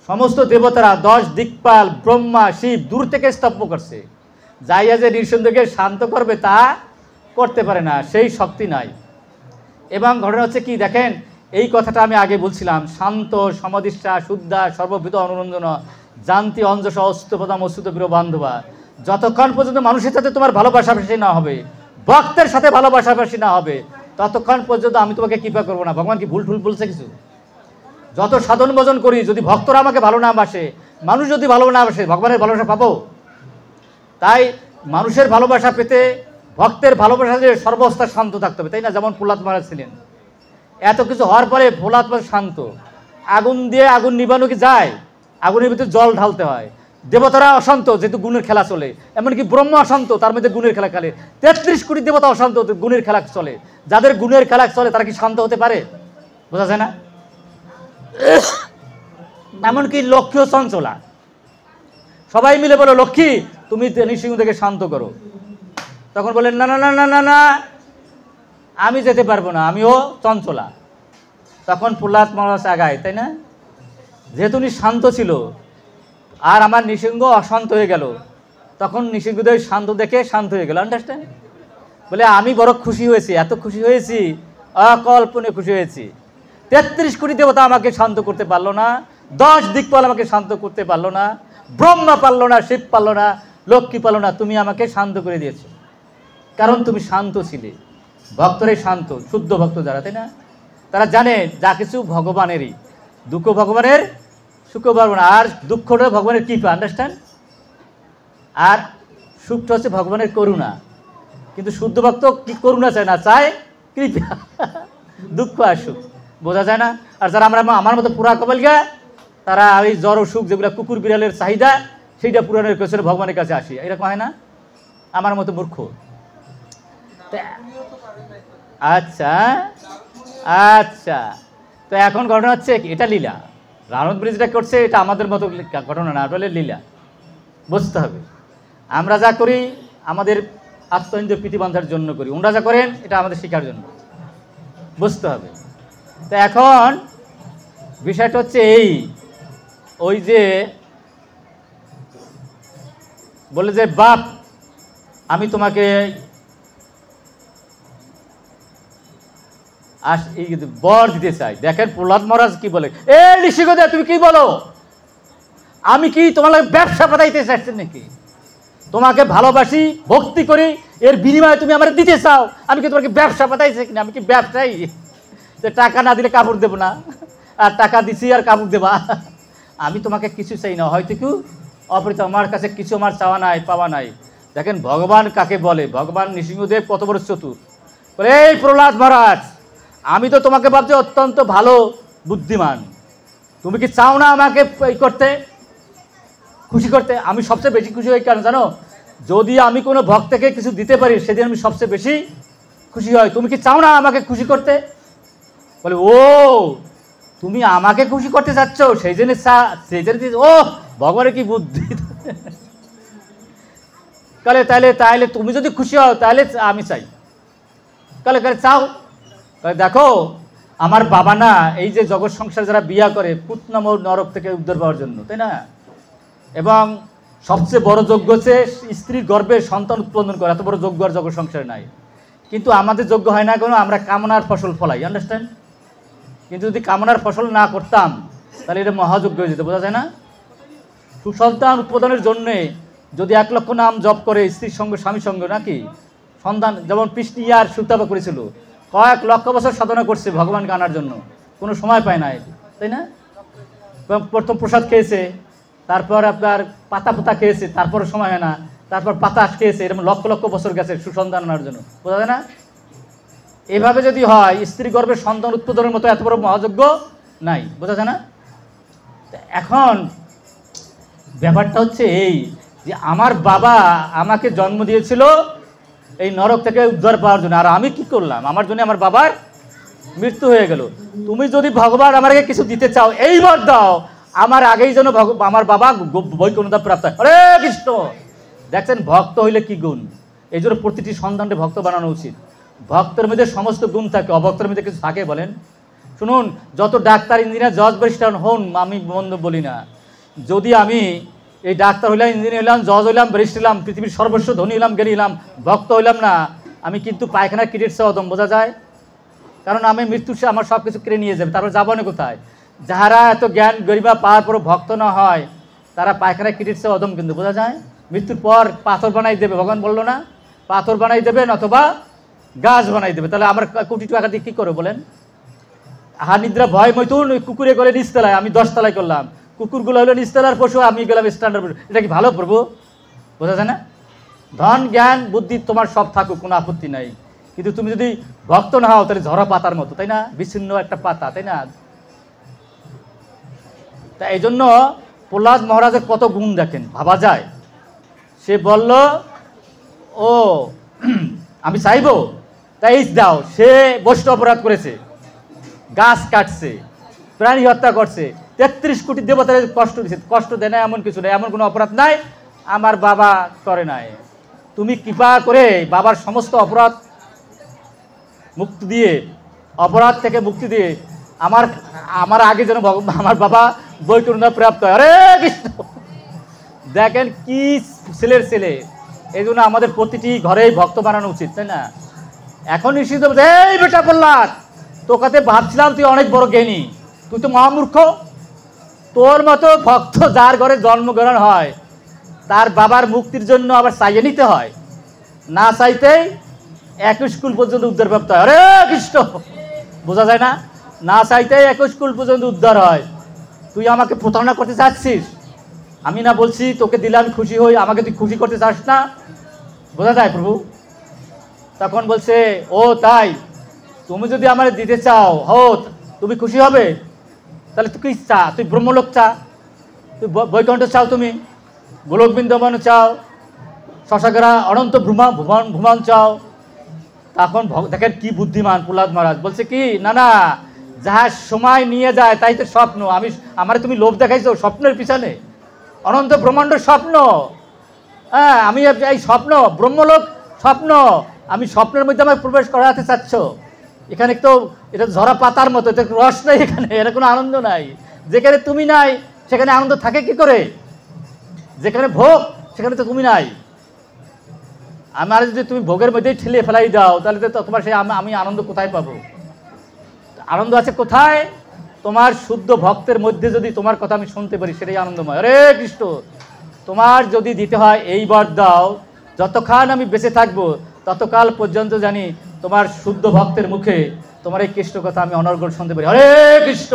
[SPEAKER 1] সমস্ত দেবতারা 10 দিকপাল ব্রহ্মা শিব দূর থেকে স্তব্ধ করছে, যাইয়া যে নৃসিংহদেবকে শান্ত করবে তা করতে পারে না, সেই শক্তি নাই। এবং ঘটনা হচ্ছে কি দেখেন, এই কথাটা আমি আগে বলছিলাম, শান্ত সমাধিষ্ঠা শুদ্ধা সর্ববিধ অনুরঞ্জন জানতি অঞ্জস অস্তুপদাম অস্তুত প্রিয় বান্ধবা। যতক্ষণ পর্যন্ত মানুষের সাথে তোমার ভালোবাসাবাসী না হবে, ভক্তের সাথে ভালোবাসাবাসী না হবে, ততক্ষণ পর্যন্ত আমি তোমাকে কৃপা করবো না। ভগবান কি ভুল বলছে কিছু? যত সাধন ভজন করি, যদি ভক্তরা আমাকে ভালো না বাসে, মানুষ যদি ভালো না বাসে, ভগবানের ভালোবাসা পাবো? তাই মানুষের ভালোবাসা পেতে ভক্তের ভালোবাসা যে সর্বস্থা শান্ত থাকতে হবে, তাই না? যেমন প্রহ্লাদ মহারাজ ছিলেন, এত কিছু হওয়ার পরে প্রহ্লাদ মহারাজ শান্ত। আগুন দিয়ে আগুন নিবানো কি যায়? আগুনের ভিতরে জল ঢালতে হয়। দেবতারা অশান্ত, যেহেতু গুণের খেলা চলে, এমনকি ব্রহ্মা অশান্ত, তার মধ্যে গুণের খেলা খেলে। 33 কোটি দেবতা অশান্ত, গুণের খেলা চলে। যাদের গুণের খেলা চলে তারা কি শান্ত হতে পারে? বোঝা যায় না? এমনকি লক্ষ্মীও চঞ্চলা। সবাই মিলে বলো, লক্ষ্মী তুমি নৃসিংহদেবকে শান্ত করো। তখন বলেন, না না না না না না, আমি যেতে পারবো না, আমিও চঞ্চলা। তখন প্রহ্লাদ মহারাজ আগায়, তাই না? যেহেতু উনি শান্ত ছিল, আর আমার নৃসিংহ অশান্ত হয়ে গেল, তখন নৃসিংহদেব শান্ত দেখে শান্ত হয়ে গেল। আন্ডারস্ট্যান্ড? বলে আমি বড় খুশি হয়েছি, এত খুশি হয়েছি, অকল্পনীয় খুশি হয়েছি। 33 কোটি দেবতা আমাকে শান্ত করতে পারলো না, 10 দিকপাল আমাকে শান্ত করতে পারলো না, ব্রহ্মা পারলো না, শিব পারলো না, লক্ষ্মী পারলো না, তুমি আমাকে শান্ত করে দিয়েছো। কারণ তুমি শান্ত ছিলে। ভক্তরাই শান্ত, শুদ্ধ ভক্ত যারা, তাই না? তারা জানে যা কিছু ভগবানেরই, দুঃখ ভগবানের, সুখ ভগবান, আর দুঃখটা ভগবানের কৃপা। আন্ডারস্ট্যান্ড? আর সুখটা হচ্ছে ভগবানের করুণা। কিন্তু শুদ্ধ ভক্ত কি করুণা চায় না, চায় কৃপা। দুঃখ আর সুখ বোঝা যায় না। আর যারা আমার মতো পুরা কপালগা, তারা ওই জ্বর ও সুখ, যেগুলো কুকুর বিড়ালের চাহিদা, সেইটা পূরণের পেছনে ভগবানের কাছে আসি, এরকম হয় না? আমার মতো মূর্খ। আচ্ছা আচ্ছা, তো এখন ঘটনা হচ্ছে এটা লীলা। রানক ব্রিজটা করছে, এটা আমাদের মতো ঘটনা না, বলে লীলা। বুঝতে হবে, আমরা যা করি আমাদের আত্মইন্দ্রিয় প্রীতি বাঁধার জন্য করি, ওনারা যা করেন এটা আমাদের শেখার জন্য। বুঝতে হবে। তো এখন বিষয়টা হচ্ছে এই, ওই যে বলে যে বাপ আমি তোমাকে বর দিতে চাই। দেখেন প্রহ্লাদ মহারাজ কি বলে, এ ঋষিগদা তুমি কি বলো? আমি কি তোমার ব্যবসা পাতাইতে চাচ্ছেন নাকি? তোমাকে ভালোবাসি, ভক্তি করি, এর বিনিময়ে তুমি আমার দিতে চাও। আমি কি তোমাকে ব্যবসা পাতাইছি কিনা? আমি কি ব্যবসায়ী? টাকা না দিলে কাপড় দেবো না, আর টাকা দিছি আর কাপড় দেবা? আমি তোমাকে কিছু চাই না, হয়তো কি অপরিত, আমার কাছে কিছু আমার চাওয়া নাই, পাওয়া নাই। দেখেন ভগবান কাকে বলে, ভগবান নৃসিংহদেব কত বড় চতুর। বলে এই প্রহ্লাদ মহারাজ, আমি তো তোমাকে ভাবছি অত্যন্ত ভালো বুদ্ধিমান, তুমি কি চাও না আমাকে এই করতে, খুশি করতে? আমি সবচেয়ে বেশি খুশি হই কেন জানো? যদি আমি কোনো ভক্তকে কিছু দিতে পারি সেদিন আমি সবচেয়ে বেশি খুশি হয়। তুমি কি চাও না আমাকে খুশি করতে? বলে ও তুমি আমাকে খুশি করতে চাচ্ছ, সেই জন্য ও ভগবানের কি বুদ্ধি। কালে তাইলে তাইলে তুমি যদি খুশি হও তাহলে আমি চাই। কালে কালে চাও। দেখো আমার বাবা না এই যে জগৎ সংসার যারা বিয়া করে পুতনাম নরক থেকে উদ্ধার পাওয়ার জন্য, তাই না? এবং সবচেয়ে বড় যজ্ঞ হচ্ছে স্ত্রীর গর্ভে সন্তান উৎপাদন করে। এত বড় যজ্ঞ আর জগৎ সংসারে নাই। কিন্তু আমাদের যজ্ঞ হয় না কোনো, আমরা কামনার ফসল ফলাই, আন্ডারস্ট্যান্ড? কিন্তু যদি কামনার ফসল না করতাম তাহলে এটা মহাযজ্ঞ হয়ে যেত, বোঝা যায় না? সুসন্তান উৎপাদনের জন্যে যদি 1 লক্ষ নাম জপ করে স্ত্রীর সঙ্গে স্বামীর সঙ্গে, নাকি সন্তান, যেমন কৃষ্ণ আর সুতাপা করেছিল, কয়েক লক্ষ বছর সাধনা করছে ভগবানকে আনার জন্য, কোনো সময় পায় না, তাই না? প্রথম প্রসাদ খেয়েছে, তারপর আপনার পাতা খেয়েছে, তারপরে সময় হয় না, তারপর পাতা খেয়েছে, এরকম লক্ষ লক্ষ বছর গেছে সুসন্তান আনার জন্য, বোঝা যায় না? এভাবে যদি হয় স্ত্রী গর্ভে সন্তান উৎপাদনের মতো এত বড় মহাযজ্ঞ নাই, বোঝা যায় না? এখন ব্যাপারটা হচ্ছে এই যে আমার বাবা আমাকে জন্ম দিয়েছিল এই নরক থেকে উদ্ধার পাওয়ার জন্য, আর আমি কি করলাম? আমার জন্য আমার বাবার মৃত্যু হয়ে গেল। তুমি যদি ভগবান আমাকে কিছু দিতে চাও এইবার দাও, আমার আগেই যেন আমার বাবা বৈকুণ্ঠ প্রাপ্ত হয়। হরে কৃষ্ণ। দেখছেন ভক্ত হইলে কি গুণ? এই জন্য প্রতিটি সন্তানকে ভক্ত বানানো উচিত। ভক্তের মধ্যে সমস্ত গুণ থাকে, অভক্তের মধ্যে কিছু থাকে বলেন? শুনুন, যত ডাক্তার ইঞ্জিনিয়ার জজ ব্যারিস্টার হন, আমি বন্ধ বলি না, যদি আমি এই ডাক্তার হইলাম, ইঞ্জিনিয়ার হইলাম, জজ হইলাম, ব্যারিস্টার হইলাম, পৃথিবীর সর্বস্ব ধনী হইলাম, জ্ঞানী হইলাম, ভক্ত হইলাম না, আমি কিন্তু পায়খানা কিটের চেয়ে অদম, বোঝা যায়? কারণ আমি মৃত্যুর সে আমার সব কিছু কেড়ে নিয়ে যাবে, তারপর যাবো না কোথায়? যাহারা এত জ্ঞান গরিমা পাওয়ার পরও ভক্ত না হয় তারা পায়খানা কিটের চেয়ে অদম, কিন্তু বোঝা যায়? মৃত্যুর পর পাথর বানাই দেবে, ভগবান বললো না? পাথর বানাই দেবেন অথবা গাছ বানাই দেবে। তাহলে আমার কোটি টাকা দিয়ে কী করো বলেন? আহা নিদ্রা ভয় মৈথুন, ওই কুকুরে গেলে নিচতলায়, আমি 10 তলায় করলাম, কুকুরগুলো হলো নিচতলার পশু, আমি গেলাম স্ট্যান্ডার্ড পশু। এটা কি ভালো প্রভু? বোঝা যায় না? ধন জ্ঞান বুদ্ধি তোমার সব থাকুক, কোনো আপত্তি নাই, কিন্তু তুমি যদি ভক্ত না হও তাহলে ঝরা পাতার মতো, তাই না? বিচ্ছিন্ন একটা পাতা, তাই না? তা এই জন্য প্রহ্লাদ মহারাজের কত গুণ দেখেন, ভাবা যায়। সে বলল ও আমি চাইবো, তাই দাও। সে বৈষ্ণব অপরাধ করেছে, গাছ কাটছে, প্রাণী হত্যা করছে, 33 কোটি দেবতার কষ্ট দিচ্ছে, কষ্ট দেয় না এমন কিছু নেই, এমন কোনো অপরাধ নাই আমার বাবা করে নাই। তুমি কৃপা করে বাবার সমস্ত অপরাধ মুক্তি দিয়ে, অপরাধ থেকে মুক্তি দিয়ে আমার আগে যেন আমার বাবা বৈকুণ্ঠ প্রাপ্ত হয়। হরে কৃষ্ণ। দেখেন কি ছেলের ছেলে। এই জন্য আমাদের প্রতিটি ঘরেই ভক্ত বানানো উচিত, তাই না? এখন নিশ্চিত এই বেটা প্রহ্লাদ, তোকে ভাবছিলাম তুই অনেক বড় জ্ঞানী, তুই তো মহামূর্খ। তোর মতো ভক্ত যার ঘরে জন্মগ্রহণ হয় তার বাবার মুক্তির জন্য আবার চাইয়ে নিতে হয়, না চাইতেই 21 কুল পর্যন্ত উদ্ধার প্রাপ্ত হয়। হরে কৃষ্ণ। বোঝা যায় না? না চাইতেই 21 কুল পর্যন্ত উদ্ধার হয়। তুই আমাকে প্রতারণা করতে চাচ্ছিস? আমি না বলছি তোকে দিলে আমি খুশি হই, আমাকে তুই খুশি করতে চাস না? বোঝা যায় প্রভু? তখন বলছে ও তাই, তুমি যদি আমার দিতে চাও তুমি খুশি হবে, তাহলে তুই কি চা? তুই ব্রহ্মলোক চা, তুই বৈকুণ্ঠ চাও, তুমি গোলক বৃন্দাবন চাও, শশাগরা অনন্ত ভ্রমণ চাও। তখন দেখেন কি বুদ্ধিমান প্রহ্লাদ মহারাজ, বলছে কি না না, যাহা সময় নিয়ে যায় তাই তো স্বপ্ন। আমারে তুমি লোভ দেখাইছো স্বপ্নের পিছনে, অনন্ত ব্রহ্মাণ্ডের স্বপ্ন। হ্যাঁ, আমি এই স্বপ্ন ব্রহ্মলোক স্বপ্ন, আমি স্বপ্নের মধ্যে আমাকে প্রবেশ করাতে চাচ্ছ। এখানে তো এটা ঝরা পাতার মতো, এটা রস নেই, এখানে এর কোনো আনন্দ নাই। যেখানে তুমি নাই সেখানে আনন্দ থাকে কি করে? যেখানে ভোগ সেখানে তো তুমি নাই। আমার যদি তুমি ভোগের মধ্যেই ঠেলে ফেলাই দাও তাহলে তো তোমার সেই আমি আনন্দ কোথায় পাবো? আনন্দ আছে কোথায়? তোমার শুদ্ধ ভক্তের মধ্যে যদি তোমার কথা আমি শুনতে পারি, সেটাই আনন্দময়। হরে কৃষ্ণ। তোমার যদি দিতে হয় এইবার দাও, যতক্ষণ আমি বেঁচে থাকবো ততকাল পর্যন্ত জানি তোমার শুদ্ধ ভক্তের মুখে তোমার এই কৃষ্ণ কথা আমি অনর্গল শুনতে পারি। হরে কৃষ্ণ।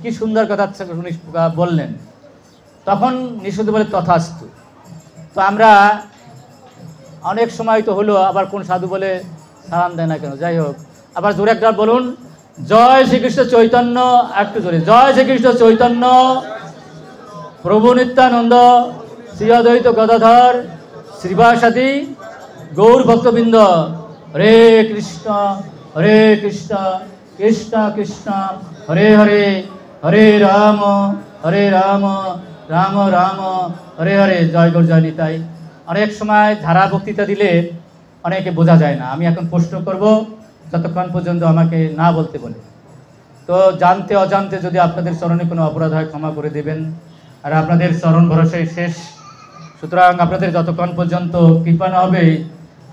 [SPEAKER 1] কি সুন্দর কথা উনি বললেন। তখন নিঃশুদ্ধ বলে তথাস্তু। তো আমরা অনেক সময় তো হলো, আবার কোন সাধু বলে সালাম দেয় না কেন, যাই হোক, আবার জোরে একবার বলুন জয় শ্রীকৃষ্ণ চৈতন্য, একটু জোরে, জয় শ্রীকৃষ্ণ চৈতন্য প্রভু নিত্যানন্দ শ্রী অদ্বৈত গদাধর শ্রীবাসাদি গৌর ভক্তবৃন্দ। হরে কৃষ্ণ কৃষ্ণ কৃষ্ণ হরে হরে, হরে রাম রাম রাম হরে হরে। জয় গৌর জয় নিতাই। অনেক সময় ধারা বক্তৃতা দিলে অনেকে বোঝা যায় না। আমি এখন প্রশ্ন করব, যতক্ষণ পর্যন্ত আমাকে না বলতে বলে। তো জানতে অজান্তে যদি আপনাদের চরণে কোনো অপরাধ হয় ক্ষমা করে দেবেন। আর আপনাদের চরণ ভরসায় শেষ, সুতরাং আপনাদের যতক্ষণ পর্যন্ত কৃপা না হবে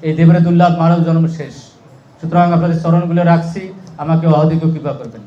[SPEAKER 1] এই দেবের দুর্লভ মানব জন্ম শেষ। সুতরাং আপনাদের চরণগুলো রাখছি, আমাকে অধিক কৃপা করবেন।